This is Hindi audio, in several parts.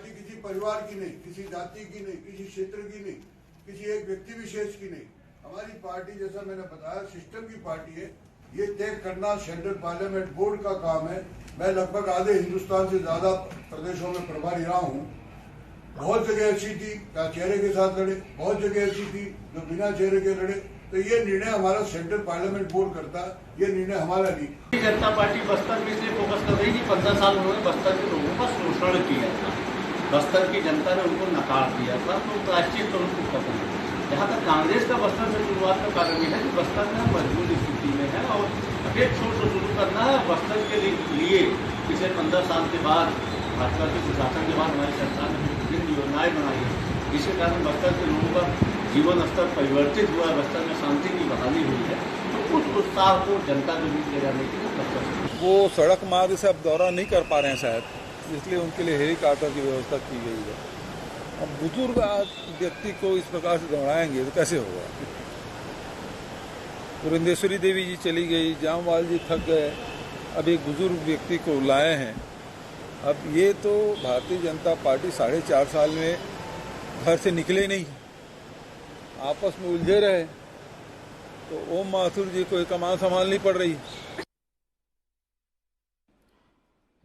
पार्टी किसी परिवार की नहीं, किसी जाति की नहीं, किसी क्षेत्र की नहीं, किसी एक व्यक्ति विशेष की नहीं। हमारी पार्टी, जैसा मैंने बताया, सिस्टम की पार्टी है। ये तय करना सेंट्रल पार्लियामेंट बोर्ड का काम है। मैं लगभग आधे हिंदुस्तान से ज्यादा प्रदेशों में प्रभारी रहा हूँ। बहुत जगह ऐसी थी क्या चेहरे के साथ लड़े, बहुत जगह ऐसी थी जो बिना चेहरे के लड़े। तो ये निर्णय हमारा सेंट्रल पार्लियामेंट बोर्ड करता है, ये निर्णय हमारा नहीं। जनता पार्टी बस्तर में इसलिए फोकस कर रही है कि 15 साल उन्होंने बस्तर के लोगों का शोषण किया था, बस्तर की जनता ने उनको नकार दिया था, तो प्रायश्चित तो उनको खत्म है। जहाँ तक कांग्रेस का बस्तर से शुरुआत का कारण यह है कि बस्तर में मजबूत स्थिति में है और एक छोर से शुरू करना है। बस्तर के लिए पिछले 15 साल के बाद भाजपा के सुशासन के बाद हमारी सरकार ने विभिन्न योजनाएं बनाई है, जिसके कारण बस्तर के लोगों का जीवन स्तर परिवर्तित हुआ है, बस्तर में शांति की बहाली हुई है। तो उस उत्साह को जनता के बीच ले जाने के लिए बस्तर वो सड़क मार्ग से अब दौरा नहीं कर पा रहे हैं शायद, इसलिए उनके लिए हेलीकॉप्टर की व्यवस्था की गई है। अब बुजुर्ग व्यक्ति को इस प्रकार से दौड़ाएंगे तो कैसे होगा। पुरंदेश्वरी देवी जी चली गई, जामवाल जी थक गए, अब एक बुजुर्ग व्यक्ति को लाए हैं। अब ये तो भारतीय जनता पार्टी 4.5 साल में घर से निकले नहीं, आपस में उलझे रहे, तो ओम माथुर जी को कमान संभालनी पड़ रही।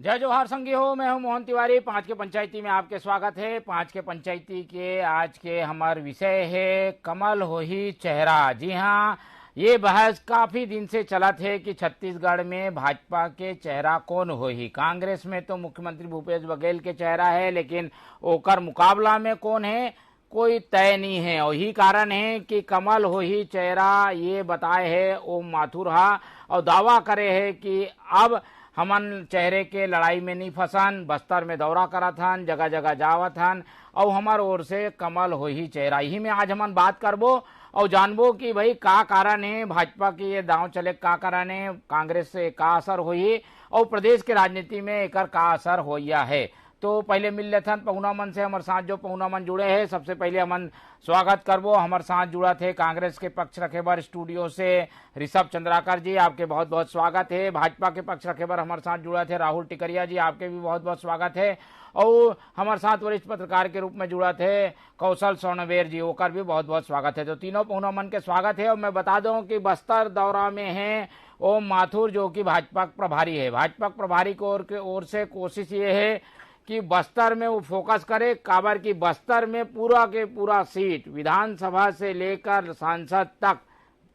जय जोहार संगी हो, मैं हूं मोहन तिवारी। 5 के पंचायती में आपके स्वागत है। 5 के पंचायती के आज के हमारे विषय है कमल होही चेहरा। जी हां, ये बहस काफी दिन से चला थे कि छत्तीसगढ़ में भाजपा के चेहरा कौन होही। कांग्रेस में तो मुख्यमंत्री भूपेश बघेल के चेहरा है, लेकिन ओकर मुकाबला में कौन है कोई तय नहीं है। वही कारण है कि कमल होही चेहरा ये बताए है ओम माथुर हा और दावा करे है कि अब हमन चेहरे के लड़ाई में नहीं फंसन, बस्तर में दौरा करा थन, जगह जगह जावत हन और हमार ओर से कमल होही चेहरा। यही में आज हमन बात करबो और जानबो कि भाई का कारण है भाजपा के ये दांव चले, का कारण है कांग्रेस से का असर होई और प्रदेश के राजनीति में एकर का असर होया है। तो पहले मिल लेथन पहुना मन से, हमारे साथ जो पहुना मन जुड़े हैं, सबसे पहले हमन स्वागत करबो। हमारे साथ जुड़ा थे कांग्रेस के पक्ष रखे बर स्टूडियो से ऋषभ चंद्राकर जी, आपके बहुत बहुत स्वागत है। भाजपा के पक्ष रखे बर हमारे साथ जुड़ा थे राहुल टिकरिया जी, आपके भी बहुत बहुत स्वागत है। और हमारे साथ वरिष्ठ पत्रकार के रूप में जुड़ा थे कौशल स्वर्णवेर जी, ओकर भी बहुत बहुत स्वागत है। तो तीनों पहुना मन के स्वागत है। और मैं बता दूं कि बस्तर दौरा में है ओम माथुर, जो कि भाजपा प्रभारी है। भाजपा प्रभारी की ओर से कोशिश ये है कि बस्तर में वो फोकस करे, काबर की बस्तर में पूरा के पूरा सीट विधानसभा से लेकर सांसद तक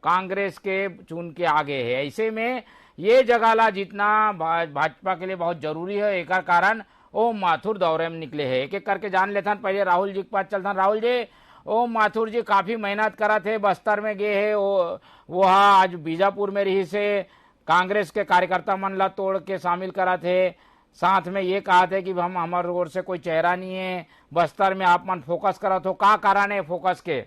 कांग्रेस के चुन के आगे है। ऐसे में ये जगह जीतना भाजपा के लिए बहुत जरूरी है। एक कारण ओम माथुर दौरे में निकले हैं। एक एक करके जान लेथन। पहले राहुल जी के पास चलथन। राहुल जी, ओम माथुर जी काफी मेहनत करा थे, बस्तर में गए है, वो आज बीजापुर में रही से कांग्रेस के कार्यकर्ता मन ला तोड़ के शामिल करा थे। साथ में ये कहा थे कि हम हमारे ओर से कोई चेहरा नहीं है, बस्तर में आप मन फोकस करा तो का कारण है फोकस के।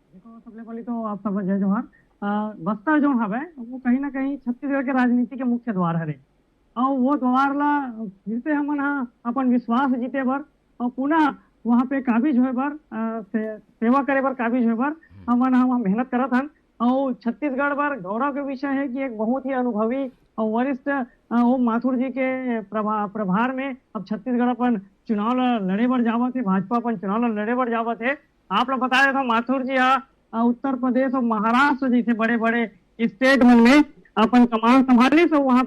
देखो, सबसे पहले तो आप सब जय जोहार। बस्तर जो हवे वो कहीं ना कहीं छत्तीसगढ़ के राजनीति के मुख्य द्वार हरे और वो द्वार ला फिर से हमन अपन विश्वास जीते बर और पुनः वहाँ पे काबिज होए बर सेवा करे बर काबिज होए बर हमन मेहनत करत हन। और छत्तीसगढ़ बर गौरव के विषय है कि एक बहुत ही अनुभवी और वरिष्ठ ओम माथुर जी के प्रभार में अब छत्तीसगढ़ अपन चुनाव लड़े बर जावत है, भाजपा अपन चुनाव लड़े बर जावत है। आप लोग बता रहे थे माथुर जी उत्तर प्रदेश और महाराष्ट्र जैसे बड़े बड़े स्टेट में अपन कमान संभाली, तो वहाँ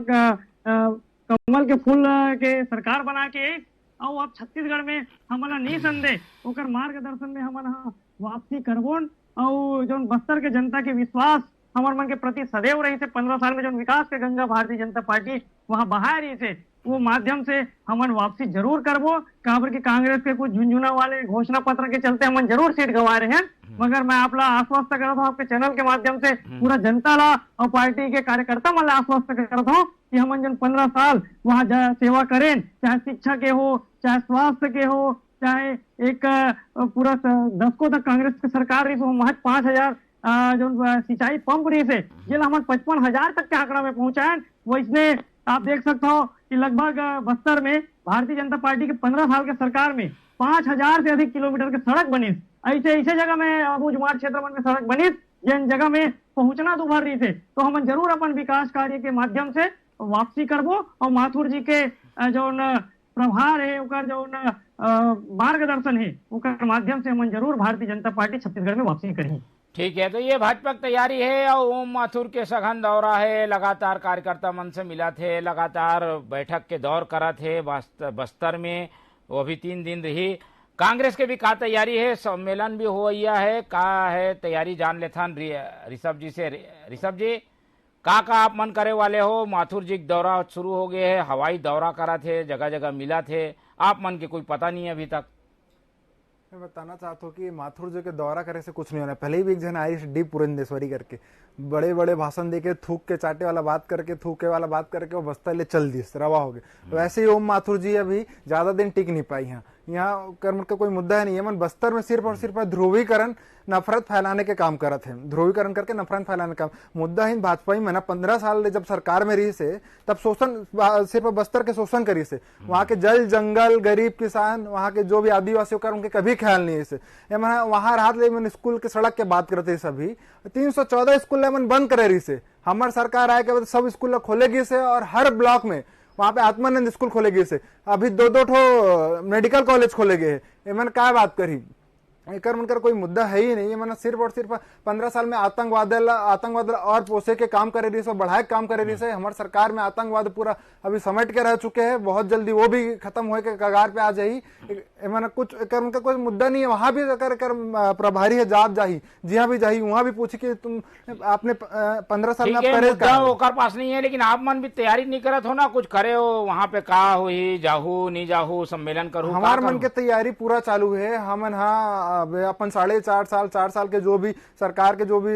कमल के फूल के सरकार बना के और अब छत्तीसगढ़ में हमारा निसंदेह ओकर मार्गदर्शन में हमारा वापसी करबोन और जो बस्तर के जनता के विश्वास हमारे मन के प्रति सदैव रही से 15 साल में जो विकास के गंगा भारतीय जनता पार्टी वहां बहा रही से वो माध्यम से हमन वापसी जरूर करबो। काबर की कांग्रेस के कुछ झुंझुना वाले घोषणा पत्र के चलते हमन जरूर सीट गंवा रहे हैं, मगर मैं आप ला आश्वस्त करता हूँ आपके चैनल के माध्यम से पूरा जनता ला और पार्टी के कार्यकर्ता मन ला आश्वस्त करता हूँ कि हमन जन 15 साल वहाँ सेवा करें, चाहे शिक्षा के हो, चाहे स्वास्थ्य के हो, चाहे एक पूरा दशकों तक कांग्रेस की सरकार रही, महज 5,000 जो सिंचाई पंप रही से ये हम 55,000 तक के आंकड़ा में पहुंचाए। वो इसमें आप देख सकते हो कि लगभग बस्तर में भारतीय जनता पार्टी के 15 साल के सरकार में 5,000 से अधिक किलोमीटर के सड़क बनी। ऐसे जगह में अबूझमाड़ क्षेत्र में सड़क बनी जिन जगह में पहुंचना तो भर रही थे। तो हम जरूर अपन विकास कार्य के माध्यम से वापसी करबो और माथुर जी के जो प्रभार है, ओकर जो मार्गदर्शन है, ओकर माध्यम से हम जरूर भारतीय जनता पार्टी छत्तीसगढ़ में वापसी करी। ठीक है, तो ये भाजपा की तैयारी है और ओम माथुर के सघन दौरा है, लगातार कार्यकर्ता मन से मिला थे, लगातार बैठक के दौर करा थे बस्तर में, वो भी 3 दिन रही। कांग्रेस के भी का तैयारी है, सम्मेलन भी हो है, का है तैयारी जान लेथन ऋषभ जी से। ऋषभ जी, का आप मन करे वाले हो? माथुर जी का दौरा शुरू हो गए है, हवाई दौरा करा थे, जगह जगह मिला थे, आप मन के कोई पता नहीं है अभी तक? मैं बताना चाहता हूँ कि माथुर जी के दौरा करे से कुछ नहीं होना। पहले भी एक जन आई डी पुरंदेश्वरी करके बड़े बड़े भाषण देके थूक के चाटे वाला बात करके थूके वाला बात करके वो बस्तर ले चल दी, रवा हो गए। तो वैसे ही ओम माथुर जी अभी ज्यादा दिन टिक नहीं पाई। यहाँ कर्म का कोई मुद्दा है नहीं है। मन बस्तर में सिर्फ और सिर्फ ध्रुवीकरण, नफरत फैलाने के काम करत है, ध्रुवीकरण करके नफरत फैलाने का मुद्दा ही भाजपा ही में ना 15 साल जब सरकार में रही से तब शोषण सिर्फ बस्तर के शोषण करी से। वहाँ के जल जंगल, गरीब किसान, वहाँ के जो भी आदिवासी होकर उनके कभी ख्याल नहीं है। वहाँ राहत ले मन स्कूल के सड़क के बात करते सभी 314 स्कूल मन बंद करे रही से। हमारे सरकार आए के बाद सब स्कूल खोलेगी से और हर ब्लॉक में वहां पे आत्मानंद स्कूल खोलेगी से। अभी 2-2 ठो मेडिकल कॉलेज खोले गए हैं। मैंने क्या बात करी, एकर मनकर कोई मुद्दा है ही नहीं है। मैंने सिर्फ और सिर्फ 15 साल में आतंकवाद और पोसे के काम करे रही से, बढ़ाए काम करे रही से। हमारे सरकार में आतंकवाद पूरा अभी समेट के रह चुके हैं, बहुत जल्दी वो भी खत्म होए के कगार पे आ जाही। मैंने कुछ उनका कोई मुद्दा नहीं है। वहां भी अगर प्रभारी है जाप जाही, जहाँ भी जाही वहां भी पूछी कि तुम आपने 15 साल में ओकर पास नहीं है, लेकिन आप मन भी तैयारी नहीं करत हो ना, कुछ करे हो वहां पे, का हुई जाहू नहीं जाहू, सम्मेलन करूँ? हमारे मन के तैयारी पूरा चालू है। हमन अपन 4.5 साल के जो भी सरकार के जो भी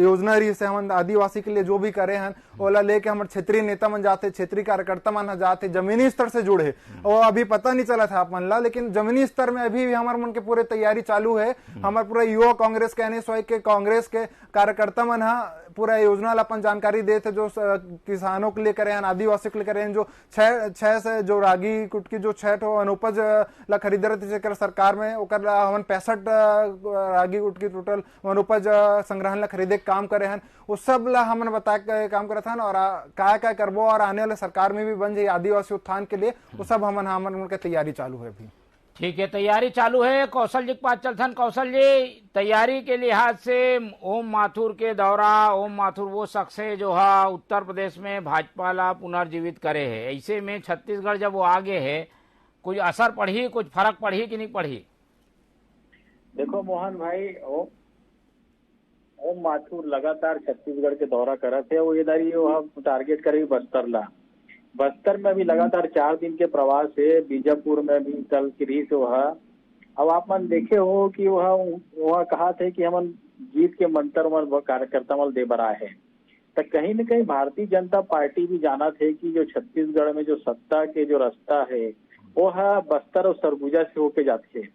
योजना रही से हम आदिवासी के लिए जो भी करे हैं ओला लेके हमारे क्षेत्रीय नेता मन जाते, क्षेत्रीय कार्यकर्ता मन जाते, जमीनी स्तर से जुड़े। और अभी पता नहीं चला था आप मन ला, लेकिन जमीनी स्तर में अभी भी हमारे मन के पूरे तैयारी चालू है। हमारे पूरा युवा कांग्रेस के NSY के कांग्रेस के कार्यकर्ता मन पूरा योजना अपन जानकारी देते, जो किसानों के लिए करे हैं, आदिवासी के लिए करे हैं। जो 6 से जो रागी कुटकी जो 6 ठो अनुपज ला खरीद रहे थे सरकार में, ओकर हमन 65 रागी कुटकी टोटल अनुपज संग्रहण ला खरीदे काम करे हैं। वो सब ला हमन बता के काम करे था और क्या करबो और आने वाले सरकार में भी बन जाए आदिवासी उत्थान के लिए। वो सब हमन उनके तैयारी चालू है अभी। ठीक है, तैयारी चालू है। कौशल जी के पास चलथन। कौशल जी, तैयारी के लिहाज से ओम माथुर के दौरा, ओम माथुर वो शख्स है जो है उत्तर प्रदेश में भाजपा ला पुनर्जीवित करे है, ऐसे में छत्तीसगढ़ जब वो आगे है, कुछ असर पड़ी, कुछ फर्क पड़ी कि नहीं पड़ी? देखो मोहन भाई, ओम माथुर लगातार छत्तीसगढ़ के दौरा करत है। वो इधर ही टारगेट करे बस्तर ला। बस्तर में भी लगातार 4 दिन के प्रवास है। बीजापुर में भी कल किरी से वह। अब आप मन देखे हो कि वह कहा थे कि हम जीत के मंत्र मन कार्यकर्ता मल दे बरा है। तो कहीं न कहीं भारतीय जनता पार्टी भी जाना थे कि जो छत्तीसगढ़ में जो सत्ता के जो रास्ता है वो है बस्तर और सरगुजा से होके जाते है।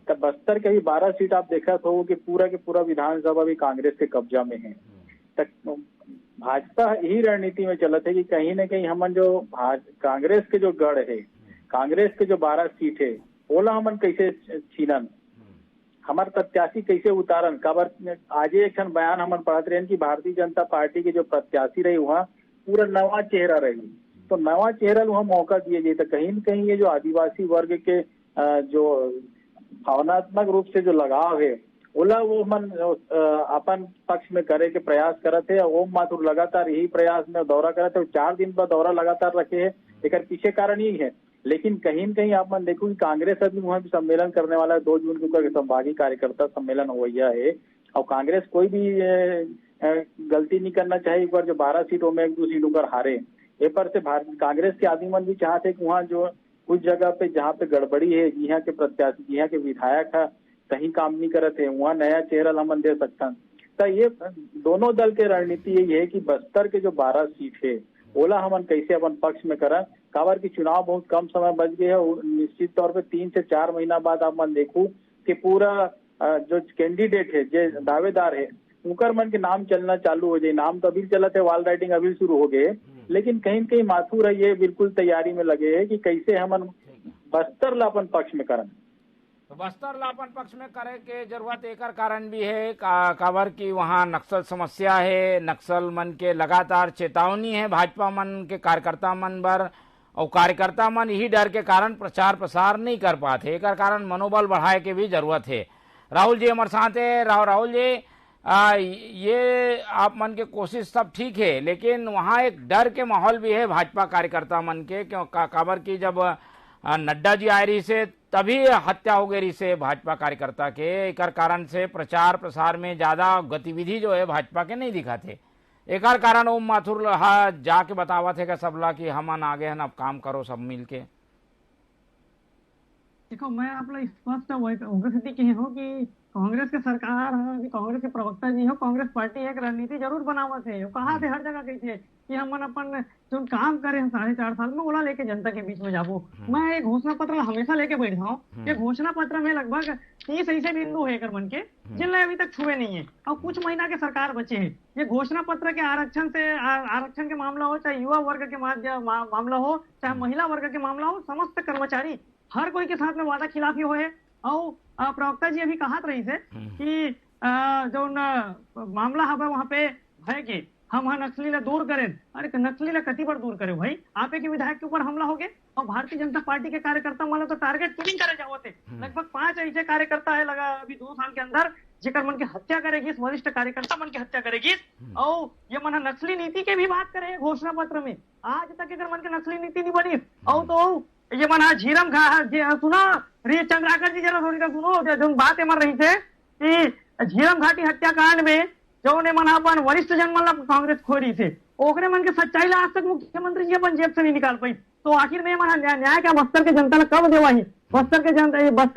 तो बस्तर के भी 12 सीट आप देखा हो कि पूरा के पूरा विधानसभा भी कांग्रेस के कब्जा में है। तो भाजपा यही रणनीति में चलत है कि कहीं न कहीं हमन जो कांग्रेस के जो गढ़ है, कांग्रेस के जो 12 सीट है, ओला हमन कैसे छीनन, हमारे प्रत्याशी कैसे उतारन। काबर आज एक बयान हमन पढ़ते रहे कि भारतीय जनता पार्टी के जो प्रत्याशी रही वहाँ पूरा नवा चेहरा रही, तो नवा चेहरा वहाँ मौका दिए जाए। तो कहीं न कहीं ये जो आदिवासी वर्ग के जो भावनात्मक रूप से जो लगाव है ओला वो मन अपन पक्ष में करे के प्रयास करते है। ओम माथुर लगातार यही प्रयास में दौरा करते है। 4 दिन पर दौरा लगातार रखे है, एक पीछे कारण यही है। लेकिन कहीं न कहीं आप मन देखो कि कांग्रेस अभी वहाँ भी सम्मेलन करने वाला है। 2 जून को संभागी कार्यकर्ता सम्मेलन हुआ है और कांग्रेस कोई भी गलती नहीं करना चाहिए। एक बार जो 12 सीटों में 1-2 सीटों पर हारे, ए पर से कांग्रेस के आदमी मन भी चाहते कि वहाँ जो कुछ जगह पे जहाँ पे गड़बड़ी है, यहाँ के प्रत्याशी, यहाँ के विधायक है कहीं काम नहीं करते हैं, वहाँ नया चेहरा हमन दे सकता। तो ये दोनों दल के रणनीति यही है कि बस्तर के जो 12 सीट है ओला हमन कैसे अपन पक्ष में करें। काबर की चुनाव बहुत कम समय बच गए है। निश्चित तौर पे 3 से 4 महीना बाद आप मन देखू कि पूरा जो कैंडिडेट है, जो दावेदार है, उनकर मन के नाम चलना चालू हो जाए। नाम तो अभी चलते है, वॉल राइटिंग अभी शुरू हो गए, लेकिन कहीं न कहीं माथुर है ये बिल्कुल तैयारी में लगे है कि कैसे हमन बस्तर ला अपन पक्ष में करें। तो बस्तर ला अपन पक्ष में करे के जरूरत एक कारण भी है काबर की वहाँ नक्सल समस्या है, नक्सल मन के लगातार चेतावनी है भाजपा मन के कार्यकर्ता मन बर, और कार्यकर्ता मन यही डर के कारण प्रचार प्रसार नहीं कर पाते, एक कारण मनोबल बढ़ाए के भी जरूरत है। राहुल जी हमारे साथ है। राहुल जी, ये आप मन के कोशिश सब ठीक है, लेकिन वहाँ एक डर के माहौल भी है भाजपा कार्यकर्ता मन के, क्यों काबर की जब नड्डा जी आए रही से तभी हत्या हो गई रही से भाजपा कार्यकर्ता के, एक कारण से प्रचार प्रसार में ज्यादा गतिविधि जो है भाजपा के नहीं दिखाते। एक कारण ओम माथुर जाके बतावा थे कि सबला की हमन आगे हैं, अब काम करो सब मिलके। देखो, मैं आप लोग स्पष्ट उपस्थिति की हूँ कि कांग्रेस के सरकार है, कांग्रेस के प्रवक्ता जी हो, कांग्रेस पार्टी एक रणनीति जरूर बनावत है। कहा थे हर जगह कही थे कि हम अपन जो काम करे हैं 4.5 साल में ओला लेके जनता के बीच में जाबो। मैं एक घोषणा पत्र हमेशा लेके बैठा हूँ। ये घोषणा पत्र में लगभग 30 ऐसे बिंदु है मन के जिनने अभी तक छुए नहीं है और कुछ महीना के सरकार बचे हैं। ये घोषणा पत्र के आरक्षण के मामला हो, चाहे युवा वर्ग के मामला हो, चाहे महिला वर्ग के मामला हो, समस्त कर्मचारी हर कोई के साथ में वादा खिलाफी हो है। और प्रवक्ता जी अभी कहा रही थे कि जो मामला है वहाँ पे है कि हम नक्सली ला दूर करें। अरे नक्सली ला कति बार दूर करे भाई? आप एक विधायक के ऊपर हमला हो गए और भारतीय जनता पार्टी के कार्यकर्ता वाला तो टारगेट किलिंग करे जाओ थे। लगभग 5 ऐसे कार्यकर्ता है लगा अभी 2 साल के अंदर जेकर मन की हत्या करेगी, वरिष्ठ कार्यकर्ता मन की हत्या करेगी। और ये मन नक्सली नीति के भी बात करे घोषणा पत्र में, आज तक अगर मन की नक्सली नीति नहीं बनी। और तो ये मना झीरम सुना रे चंद्राकर जी, जरा थोड़ी सुनो जो बात मर रही थे कि झीरम घाटी हत्याकांड में जो ने मन अपन वरिष्ठ जन मन कांग्रेस खोरी थे, ओकरे मन के सच्चाई ला आज तक मुख्यमंत्री जी अपन जेब से नहीं निकाल पाई। तो आखिर में मन न्याय क्या बस्तर के जनता ने कब देवा ही? बस्तर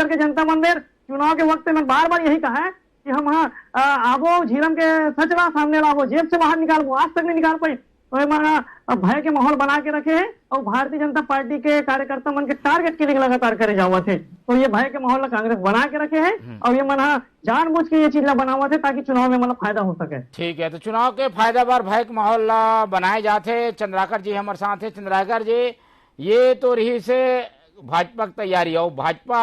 के जनता मंदिर चुनाव के वक्त में बार बार यही कहा है कि हम आबो झीरम के सचवा सामने लाबो, जेब से बाहर निकाल, आज तक नहीं निकाल पाई। तो हमारा भय के माहौल बना के रखे हैं और भारतीय जनता पार्टी के कार्यकर्ता मन के टारगेट के लिए लगातार करे जावा थे। तो ये भय के माहौल कांग्रेस बना के रखे हैं और ये मना जानबूझ के ये चीज बनावा थे ताकि चुनाव में मतलब फायदा हो सके। ठीक है, तो चुनाव के फायदा बार भय के माहौल बनाए जाते। चंद्राकर जी हमारे साथ है। चंद्राकर जी, ये तो रही से भाजपा की तैयारी और भाजपा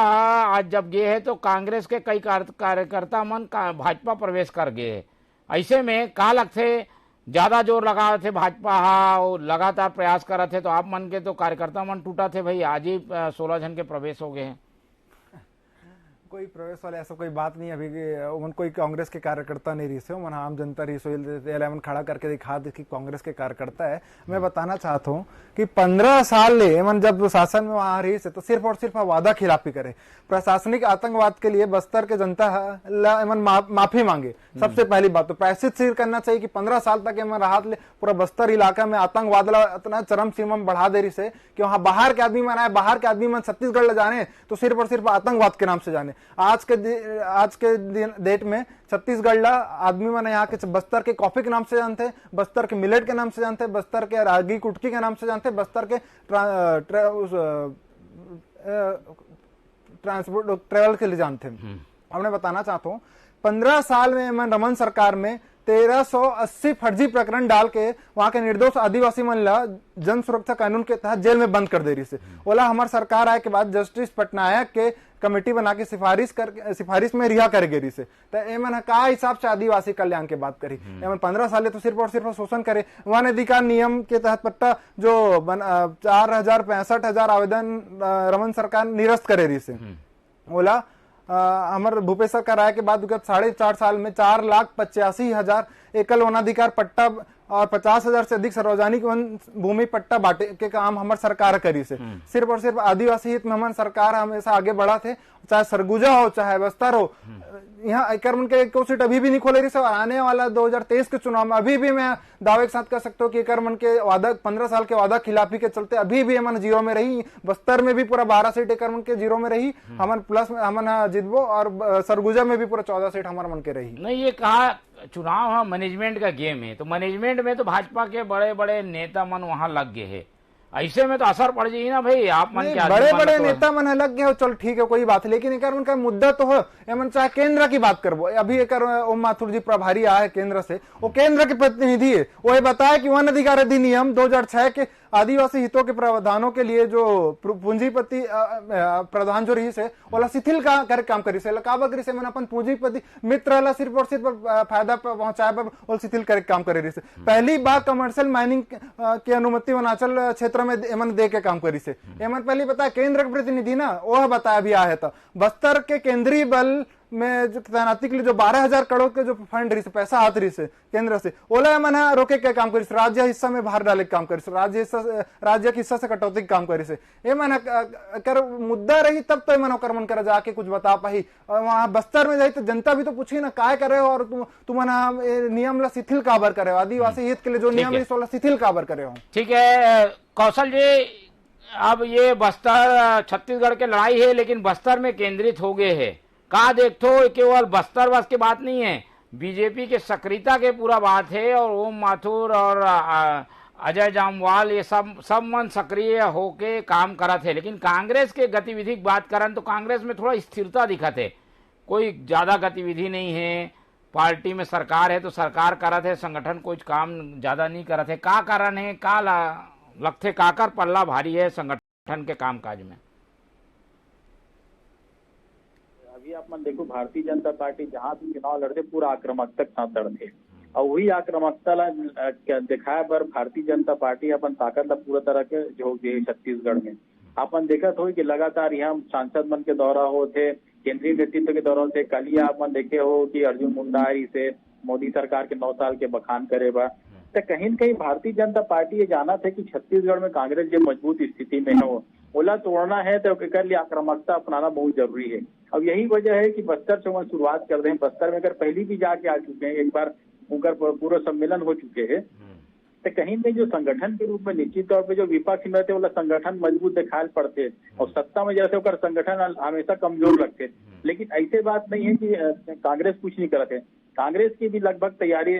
आज जब गए है तो कांग्रेस के कई कार्यकर्ता मन भाजपा प्रवेश कर गए। ऐसे में कहा लगते ज्यादा जोर लगा थे भाजपा और लगातार प्रयास कर रहे थे, तो आप मन के तो कार्यकर्ता मन टूटा थे भाई, आज ही 16 जन के प्रवेश हो गए हैं। कोई प्रवेश वाले ऐसा कोई बात नहीं। अभी उन कोई कांग्रेस के कार्यकर्ता नहीं रही से, मन आम जनता रही सो एलेवन खड़ा करके दिखा दे कि कांग्रेस के कार्यकर्ता है। मैं बताना चाहता हूँ कि 15 साल ले मन जब शासन में वहां रही से तो सिर्फ और सिर्फ वादा खिलाफी करे। प्रशासनिक आतंकवाद के लिए बस्तर के जनता एमन माफी मांगे। सबसे पहली बात तो प्रायश्चित सिर करना चाहिए कि 15 साल तक एमन राहत ले पूरा बस्तर इलाका में आतंकवाद इतना चरम सीमा में बढ़ा दे रही से कि वहां बाहर के आदमी मन आए, बाहर के आदमी मन छत्तीसगढ़ जाने तो सिर्फ और सिर्फ आतंकवाद के नाम से जाने। आज के डेट में छत्तीसगढ़ ला आदमी मन यहाँ के बस्तर के कॉफी के नाम से जानते, बस्तर के मिलेट के नाम से जानते, बस्तर के रागी कुटकी के नाम से जानते, बस्तर के ट्रेवल के लिए जानते हैं। हमने बताना चाहता हूँ 15 साल में मन रमन सरकार में 1380 फर्जी प्रकरण डाल के वहां के निर्दोष आदिवासी मन ला जन सुरक्षा कानून के तहत जेल में बंद कर दे रही से। बोला हमारे सरकार आए के बाद जस्टिस पटनायक के कमेटी बना के सिफारिश में रिहा कर गई से। तो एमन का हिसाब से आदिवासी कल्याण के बात करी। एमन 15 साल तो सिर्फ और सिर्फ शोषण करे। वन अधिकार नियम के तहत पट्टा जो 4,65,000 आवेदन रमन सरकार निरस्त करे रही से। बोला हमारे भूपेश सरकार आए के बाद विगत 4.5 साल में 4,85,000 एकल वनाधिकार पट्टा और 50,000 से अधिक सार्वजनिक वन भूमि पट्टा बांटे के काम हमारे सरकार करी से। सिर्फ और सिर्फ आदिवासी हित में हमारे सरकार हमेशा आगे बढ़ा थे, चाहे सरगुजा हो चाहे बस्तर हो। यहाँ एकरमन के एक सीट अभी भी नहीं खोले रही से। आने वाला 2023 के चुनाव में अभी भी मैं दावे के साथ कह सकता हूँ कि एकरमन के वादा 15 साल के वादा खिलाफी के चलते अभी भी हमन जीरो में रही। बस्तर में भी पूरा 12 सीट एकरमन के जीरो में रही, हमन प्लस में हमन जितबो, और सरगुजा में भी पूरा 14 सीट हमारे मन के रही। नहीं, ये कहा चुनाव मैनेजमेंट का गेम है, तो मैनेजमेंट में तो भाजपा के बड़े बड़े नेता मन वहां लग गए हैं। ऐसे में तो असर पड़ जाएगी ना भाई। आप मन के बड़े बड़े नेता मन लग गए हो, चल ठीक है कोई बात है, लेकिन एक उनका मुद्दा तो हो एमन चाहे केंद्र की बात करबो। अभी एक ओम माथुर जी प्रभारी आए केंद्र से, वो केंद्र के प्रतिनिधि है। वो बताया कि वन अधिकार अधिनियम 2006 के आदिवासी हितों के प्रावधानों के लिए जो पूंजीपति प्रधान जो रही से ओला शिथिल का कर काम करी से काबा करी से मन अपन पूंजीपति मित्र ला सिर्फ और सिर्फ फायदा पहुंचाए पर ओल शिथिल कर काम करे रही से पहली बार कमर्शियल माइनिंग की अनुमति अरुणाचल क्षेत्र में एमन दे के काम करी से एमन पहले बताया केंद्र के प्रतिनिधि ना वो बताया भी आया था बस्तर के केंद्रीय बल में जो तैनाती के लिए जो 12,000 करोड़ के जो फंड रही से पैसा हाथ रही से केंद्र से ओला मन रोके के काम करी राज्य हिस्सा में बाहर डाले काम करी राज्य के हिस्सा से कटौती के काम करी से ये मन कर मुद्दा रही तब तो मन कर मन कर जाके कुछ बता पाई और वहां बस्तर में जाई तो जनता भी तो पूछी ना काय करे हो और तुम नियम ला शिथिल काबर करे हो आदिवासी हित के लिए जो नियम है शिथिल काबर करे हो। ठीक है कौशल जी, अब ये बस्तर छत्तीसगढ़ की लड़ाई है लेकिन बस्तर में केंद्रित हो गए है कहा देखो केवल बस्तर बस की बात नहीं है, बीजेपी के सक्रियता के पूरा बात है और ओम माथुर और अजय जामवाल ये सब मन सक्रिय होके काम करत है। लेकिन कांग्रेस के गतिविधि की बात करन तो कांग्रेस में थोड़ा स्थिरता दिखत है, कोई ज्यादा गतिविधि नहीं है, पार्टी में सरकार है तो सरकार करत है, संगठन कुछ काम ज्यादा नहीं करत है। का कारण है, का लगते काकर पल्ला भारी है संगठन के कामकाज में? अभी आप मन देखो भारतीय जनता पार्टी जहां भी चुनाव लड़ते पूरा आक्रामकता के साथ लड़ते और वही आक्रामकता ला दिखाए पर भारतीय जनता पार्टी अपन ताकत ला पूरा तरह के झोंक दी छत्तीसगढ़ में। अपन देखत हो कि लगातार यहाँ सांसद मन के दौरा होते, केंद्रीय नेतृत्व के दौरा होते। कल ही अपन देखे हो कि अर्जुन मुंडा से मोदी सरकार के 9 साल के बखान करे बा तो कहीं न कहीं भारतीय जनता पार्टी ये जाना थे कि छत्तीसगढ़ में कांग्रेस जो मजबूत स्थिति में है ओला तोड़ना है तो कर लिए आक्रामकता अपनाना बहुत जरूरी है। अब यही वजह है कि बस्तर से वहाँ शुरुआत कर रहे हैं। बस्तर में अगर पहले भी जाके आ चुके हैं, एक बार उनका पूरा सम्मेलन हो चुके हैं तो कहीं नहीं जो संगठन के रूप में निश्चित तौर पे जो विपक्ष में रहते वो संगठन मजबूत दिखाई पड़ते और सत्ता में जैसे होकर संगठन हमेशा कमजोर लगते। लेकिन ऐसे बात नहीं है कि कांग्रेस कुछ नहीं करते। कांग्रेस की भी लगभग तैयारी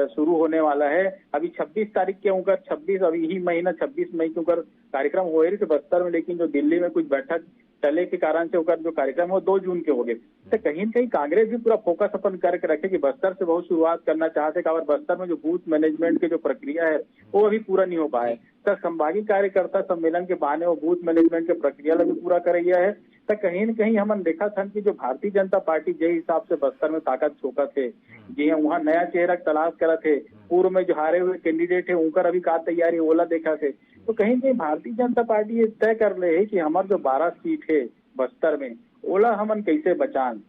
शुरू होने वाला है। अभी 26 तारीख के उनका 26 अभी यही महीना 26 मई के उनका कार्यक्रम हो रही थे बस्तर में, लेकिन जो दिल्ली में कुछ बैठक चले के कारण से उनका जो कार्यक्रम है वो 2 जून के हो गए। तो कहीं न कहीं कांग्रेस भी पूरा फोकस अपन करके रखे कि बस्तर से बहुत शुरुआत करना चाहते और बस्तर में जो बूथ मैनेजमेंट की जो प्रक्रिया है वो अभी पूरा नहीं हो पाया। तो संभागीय कार्यकर्ता सम्मेलन के बहाने वो बूथ मैनेजमेंट की प्रक्रिया भी पूरा कर रही है। तो कहीं न कहीं हमने देखा था कि जो भारतीय जनता पार्टी जिस हिसाब से बस्तर में ताकत छोका थे, जी हाँ वहाँ नया चेहरा तलाश करा थे, पूर्व में जो हारे हुए कैंडिडेट है उनका अभी का तैयारी ओला देखा थे। तो कहीं कहीं भारतीय जनता पार्टी ये तय कर रहे है कि हमारे जो 12 सीट है बस्तर में ओला हमन कैसे बचान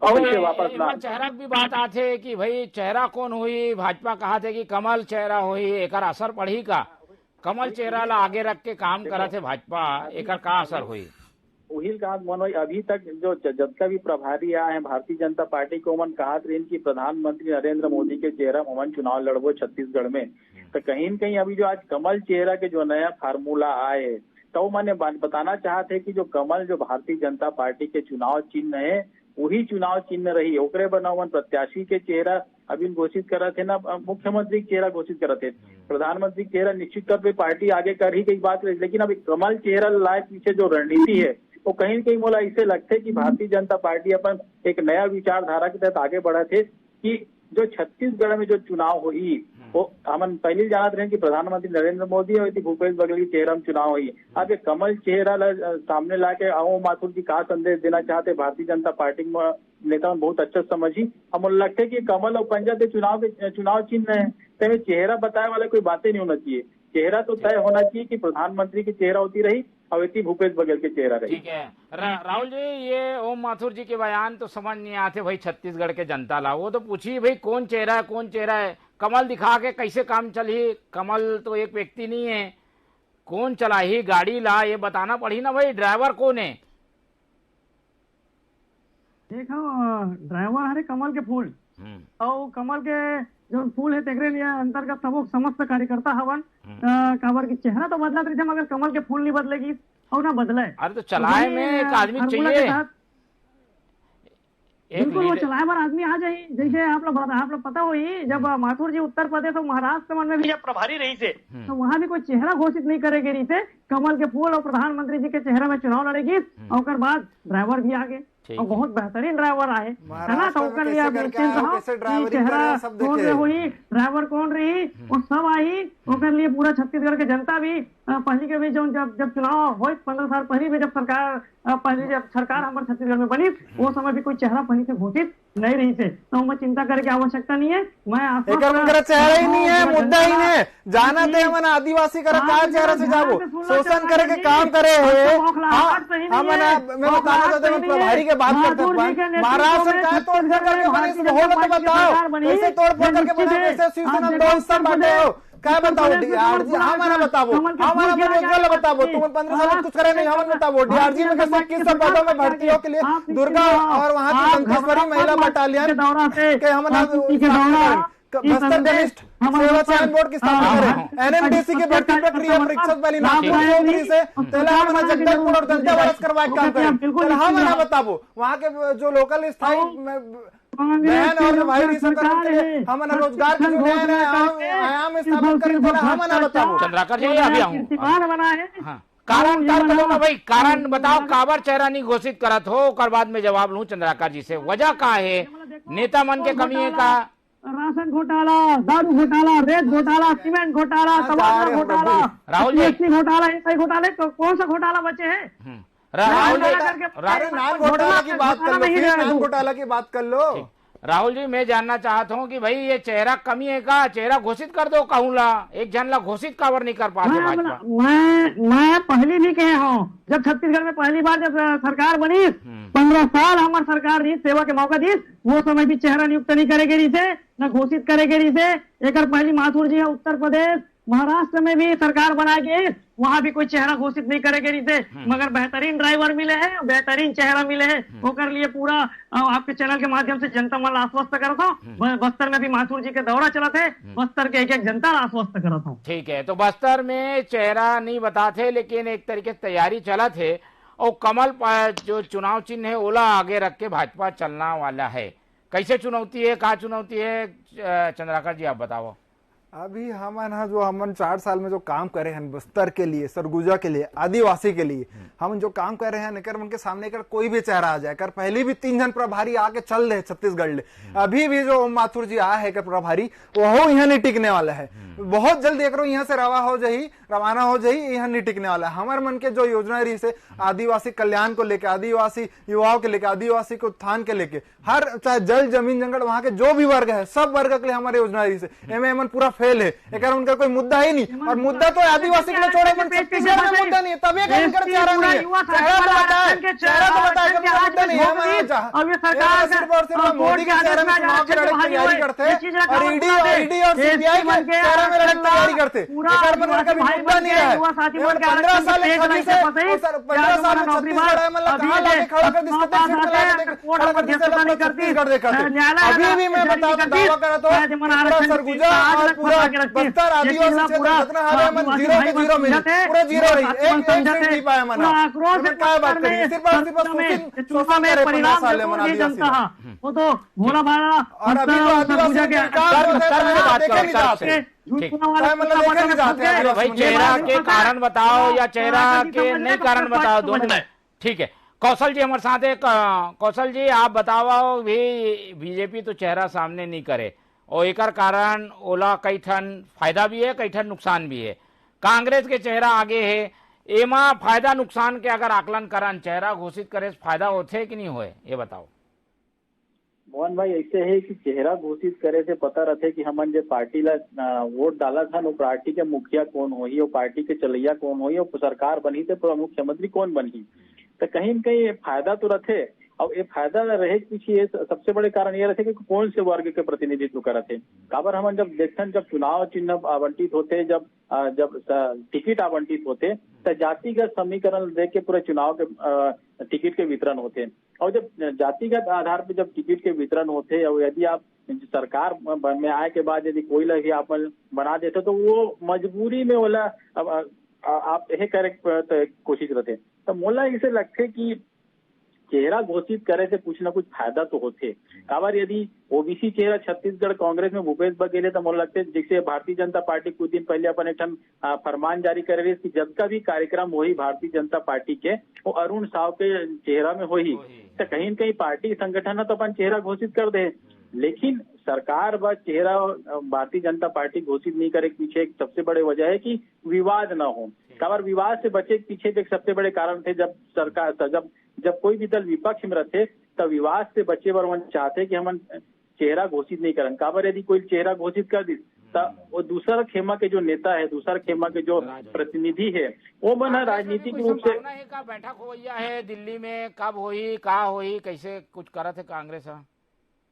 और वापस ना चेहरा की बात आते कि भाई चेहरा कौन हुई, भाजपा कहा थे कि कमल चेहरा हुई, एक असर पड़ी का कमल चेहरा ला आगे रख के काम करा थे भाजपा, एक का असर हुई वही कहा मनोज। अभी तक जो जब का भी प्रभारी आए हैं भारतीय जनता पार्टी को मन कहा कि प्रधानमंत्री नरेंद्र मोदी के चेहरा मन चुनाव लड़बो छत्तीसगढ़ में। तो कहीं न कहीं अभी जो आज कमल चेहरा के जो नया फार्मूला आए तो मैंने बताना चाहते कि जो कमल जो भारतीय जनता पार्टी के चुनाव चिन्ह है वही चुनाव चिन्ह रही ओकरे बनावन प्रत्याशी के चेहरा अभी घोषित करा थे ना, मुख्यमंत्री चेहरा घोषित करा थे, प्रधानमंत्री चेहरा निश्चित तौर पे पार्टी आगे कर ही गई बात। लेकिन अभी कमल चेहरा लाए पीछे जो रणनीति है वो कहीं न कहीं मोला ऐसे लगते है कि भारतीय जनता पार्टी अपन एक नया विचारधारा के तहत आगे बढ़ा थे कि जो छत्तीसगढ़ में जो चुनाव हुई वो हम पहले जानते रहे कि प्रधानमंत्री नरेंद्र मोदी और भूपेश बघेल की चेहरा में चुनाव हुई। अब कमल चेहरा सामने लाके आओ माथुर जी का संदेश देना चाहते भारतीय जनता पार्टी में नेता बहुत अच्छा समझी। हम लगते कि कमल और पंजा चुनाव चिन्ह है तो चेहरा बताए वाला कोई बातें नहीं होना चाहिए। चेहरा तो तय होना चाहिए कि प्रधानमंत्री की चेहरा होती रही और भूपेश बघेल के चेहरा रही। ठीक है राहुल जी, ये ओम माथुर जी के बयान तो समझ नहीं आते भाई छत्तीसगढ़ के जनता ला, वो तो पूछिए भाई कौन चेहरा है, कमल दिखा के कैसे काम चली, कमल तो एक व्यक्ति नहीं है, कौन चला ही गाड़ी ला ये बताना पड़ी ना भाई, ड्राइवर कौन है। देखो ड्राइवर हरे कमल के फूल और कमल के जो फूल है तेरे लिए अंतर्गत सब समस्त कार्यकर्ता हवन काबर की चेहरा तो बदला रही मगर कमल के फूल नहीं बदलेगी और ना बदले। अरे तो चलाए में एक आदमी चाहिए, बिल्कुल वो चलाए बार आदमी आ जाए। जैसे आप लोग पता हो ही जब माथुर जी उत्तर प्रदेश और महाराष्ट्र में भी जब प्रभारी रही थे तो वहाँ भी कोई चेहरा घोषित नहीं करेगी रही थे, कमल के फूल और प्रधानमंत्री जी के चेहरे में चुनाव लड़ेगी और बाद ड्राइवर भी आगे और बहुत बेहतरीन ड्राइवर आए, है ना। तो महाराष्ट्र में कर कैसे लिया करके आया, कैसे ड्राइवरिंग कर रहा है, सब कौन देखे। हुई, ड्राइवर कौन रही, वो सब आई। वो कर लिए पूरा छत्तीसगढ़ की जनता भी पहली के भी जो जब चुनाव हो 15 साल पहले भी जब सरकार हमारे छत्तीसगढ़ में बनी, वो समय भी कोई चेहरा पहले से घोषित नहीं रही थे। तो हमें चिंता करने की आवश्यकता नहीं है। मैं चेहरा ही नहीं है, मुद्दा ही नहीं जाना थे हम आदिवासी करे का चेहरा से जाओ शोषण करे के काम करे हुए। हम मैं बताना चाहता हूँ प्रभारी के बात करते हैं, महाराष्ट्र का तोड़ फोड़ करके बने तो बताओ कैसे तोड़ फोड़ करके बने, कैसे शिवसेना दो हिस्सा बांटे हो, क्या बताओ डीआरजी हमारा बताओ, हमारा रोजगार बताओ। तुम 15 साल कुछ करे नहीं, हमें बताओ डीआरजी में कैसे किस पदों में भर्तियों के लिए दुर्गा और वहाँ की दंतेश्वरी महिला बटालियन के हम बस्तर कनिष्ठ सेवा चयन बोर्ड की स्थापना करें, एनएमडीसी की भर्ती प्रक्रिया परीक्षा वाली नागपुर से तेलंगाना जगदलपुर और दंतेवाड़ा करवाए काम करें। हमारा बताओ वहाँ के जो लोकल स्थायी बहन और भाई की सरकार के लिए हमारा रोजगार के जो नए आयाम स्थापित करें, हमारा बताओ। चंद्राकर जी अभी आऊँ कारण ना भाई, कारण बताओ काबर चेहरा नहीं घोषित करत हो, और बाद में जवाब लूं चंद्राकर जी से। वजह का है, नेता मन के कमी है का? राशन घोटाला, दारू घोटाला, रेत घोटाला, सीमेंट घोटाला, तबादला घोटाला, राहुल जी घोटाला, ये घोटाले कौन सा घोटाला बचे हैं? राहुल नान घोटाला की बात कर लो, नान घोटाला की बात कर लो। राहुल जी मैं जानना चाहता हूँ कि भाई ये चेहरा कमी है का? चेहरा घोषित कर दो कहूँला, एक जन ला घोषित काबर नहीं कर पाते भाजपा? मैं पहली भी कहे हूँ, जब छत्तीसगढ़ में पहली बार जब सरकार बनी 15 साल हमारी सरकार दी, सेवा के मौका दी, वो समय भी चेहरा नियुक्त नहीं करेगी रही से, न घोषित करेगी रही से। एक पहली माथुर जी है उत्तर प्रदेश महाराष्ट्र में भी सरकार बनाएगी, वहां भी कोई चेहरा घोषित नहीं करेंगे रीते, मगर बेहतरीन ड्राइवर मिले हैं, बेहतरीन चेहरा मिले हैं, वो कर लिए पूरा आपके चैनल के माध्यम से जनता मन आश्वस्त करता हूँ। बस्तर में भी माथुर जी के दौरा चला थे, बस्तर के एक जनता आश्वस्त करता हूँ। ठीक है, तो बस्तर में चेहरा नहीं बताते, लेकिन एक तरीके से तैयारी चला थे और कमल जो चुनाव चिन्ह है ओला आगे रख के भाजपा चलना वाला है। कैसे चुनौती है, कहाँ चुनौती है, चंद्राकर जी आप बताओ। अभी हम 4 साल में जो काम करे हैं बस्तर के लिए, सरगुजा के लिए, आदिवासी के लिए, हम जो काम कर रहे हैं निकर उनके सामने कर कोई भी चेहरा आ जाए कर, पहले भी 3 जन प्रभारी आके चल रहे छत्तीसगढ़ ले, अभी भी जो ओम माथुर जी आया है कर प्रभारी वो यहाँ नहीं टिकने वाला है। बहुत जल्द देख रहा हूँ यहाँ से रवाना हो जाही, यहाँ नहीं टिकने वाला है। हमारे मन के जो योजना रही से आदिवासी कल्याण को लेकर, आदिवासी युवाओं के लेकर, आदिवासी के उत्थान के लेके, हर चाहे जल जमीन जंगल वहां के जो भी वर्ग है सब वर्ग के लिए हमारी योजना रही से एमएमएन पूरा फेल है, एक उनका कोई मुद्दा ही नहीं, और मुद्दा तो आदिवासी के लिए छोड़े छत्तीसगढ़ में मुद्दा नहीं है, तभी चेहरा नहीं है, चेहरा तो बताए मुद्दा नहीं है। मोदी के चेहरे में चुनाव की लड़ाई तैयारी करते और ईडी और सीबीआई के चेहरे में लड़ाई तैयारी करते, मुद्दा नहीं है। 15 साल छत्तीसगढ़ देखा अभी भी मैं बता दावा करा तो सरगुजा और पूरा बस्तर आदिवासी क्षेत्र जितना है मन 0 के 0 मिले, पूरा 0 रही, एक सीट नहीं पाया मना। क्या बात करिए, सिर्फ शोषण करे 15 साल में आदिवासी, वो तो भोला भाला। और अभी तो आदिवासी भाई चेहरा के कारण बताओ या चेहरा के नहीं कारण बताओ, दोनों में ठीक है। कौशल जी हमारे साथ है, कौशल जी आप बताओ भी बीजेपी तो चेहरा सामने नहीं करे और एक कारण ओला कई ठन फायदा भी है, कई ठन नुकसान भी है। कांग्रेस के चेहरा आगे है, एमा फायदा नुकसान के अगर आकलन करन चेहरा घोषित करे फायदा होते कि नहीं होए, ये बताओ। मोहन भाई ऐसे है कि चेहरा घोषित करे से पता रहते कि हमन जो पार्टी ला वोट डाला था वो पार्टी के मुखिया कौन होई, वो पार्टी के चलैया कौन होई, वो सरकार बनी थे मुख्यमंत्री कौन बनी, तो कहीं न कहीं फायदा तो रहते। और ये फायदा रहे पीछे सबसे बड़े कारण ये रहते कि कौन से वर्ग के प्रतिनिधित्व करते। काबर हम जब देखते जब चुनाव चिन्ह आवंटित होते, जब टिकट आवंटित होते तो जातिगत समीकरण देख के पूरे चुनाव के टिकट के वितरण होते, और जब जातिगत आधार पर जब टिकट के वितरण होते और यदि आप सरकार में आए के बाद यदि कोई लगी आप बना देते तो वो मजबूरी में बोला आप यही करे कोशिश रहते। तो मोला इसे लगते कि चेहरा घोषित करे से कुछ ना कुछ फायदा तो होते। काबर यदि ओबीसी चेहरा छत्तीसगढ़ कांग्रेस में भूपेश बघेल है तो मोला लगता है जैसे भारतीय जनता पार्टी कुछ दिन पहले अपन एक फरमान जारी कर रही कि जब का भी कार्यक्रम हो भारतीय जनता पार्टी के वो अरुण साव के चेहरा में हो ही तो कहीं न कहीं पार्टी संगठन तो अपन चेहरा घोषित कर दे, लेकिन सरकार व चेहरा भारतीय जनता पार्टी घोषित नहीं करे पीछे एक सबसे बड़े वजह है कि विवाद न हो। काबर विवाद से बचे पीछे एक सबसे बड़े कारण थे जब सरकार जब कोई भी दल विपक्ष में रहते तब विवाद से बचे बर वो चाहते कि हम चेहरा घोषित नहीं करें। काबर यदि कोई चेहरा घोषित कर दी वो दूसरा खेमा के जो नेता है, दूसरा खेमा के जो प्रतिनिधि है वो मन राजनीतिक रूप से बैठक हो है दिल्ली में, कब होई, का होई, कैसे कुछ करत है कांग्रेस?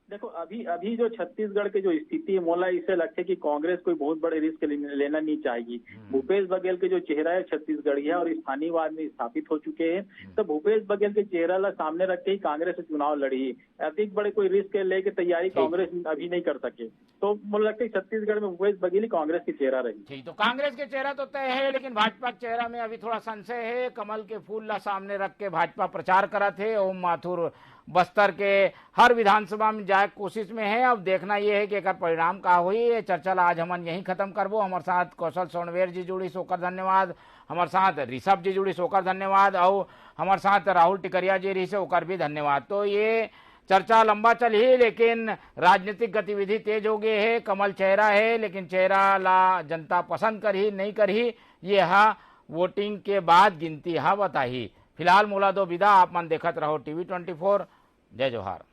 देखो अभी जो छत्तीसगढ़ की जो स्थिति है मोला इसे लगता है कि कांग्रेस कोई बहुत बड़े रिस्क लेना नहीं चाहिए। भूपेश बघेल के जो चेहरा है छत्तीसगढ़ी है और स्थानीयवाद में स्थापित हो चुके हैं, तो भूपेश बघेल के चेहरा ला सामने रख के ही कांग्रेस चुनाव लड़ी। अधिक बड़े कोई रिस्क लेके तैयारी कांग्रेस अभी नहीं कर सके, तो मुझे लगता है छत्तीसगढ़ में भूपेश बघेल ही कांग्रेस की चेहरा रही। तो कांग्रेस के चेहरा तो तय है, लेकिन भाजपा के चेहरा में अभी थोड़ा संशय है। कमल के फूल ला सामने रख के भाजपा प्रचार करा थे। ओम माथुर बस्तर के हर विधानसभा में जाए कोशिश में है। अब देखना यह है कि एक परिणाम का हुई। ये चर्चा आज हम यहीं खत्म करबो। हमारे साथ कौशल सोनवेर जी जुड़ी सोकर धन्यवाद, हमारे साथ ऋषभ जी जुड़ी सोकर धन्यवाद और हमारे साथ राहुल टिकरिया जी रही से होकर भी धन्यवाद। तो ये चर्चा लंबा चल ही, लेकिन राजनीतिक गतिविधि तेज हो गई है। कमल चेहरा है, लेकिन चेहरा ला जनता पसंद कर ही नहीं कर ही, ये वोटिंग के बाद गिनती बताही। फिलहाल मोला दो विदा, आप मन देखत रहो TV 24। जय जोहार।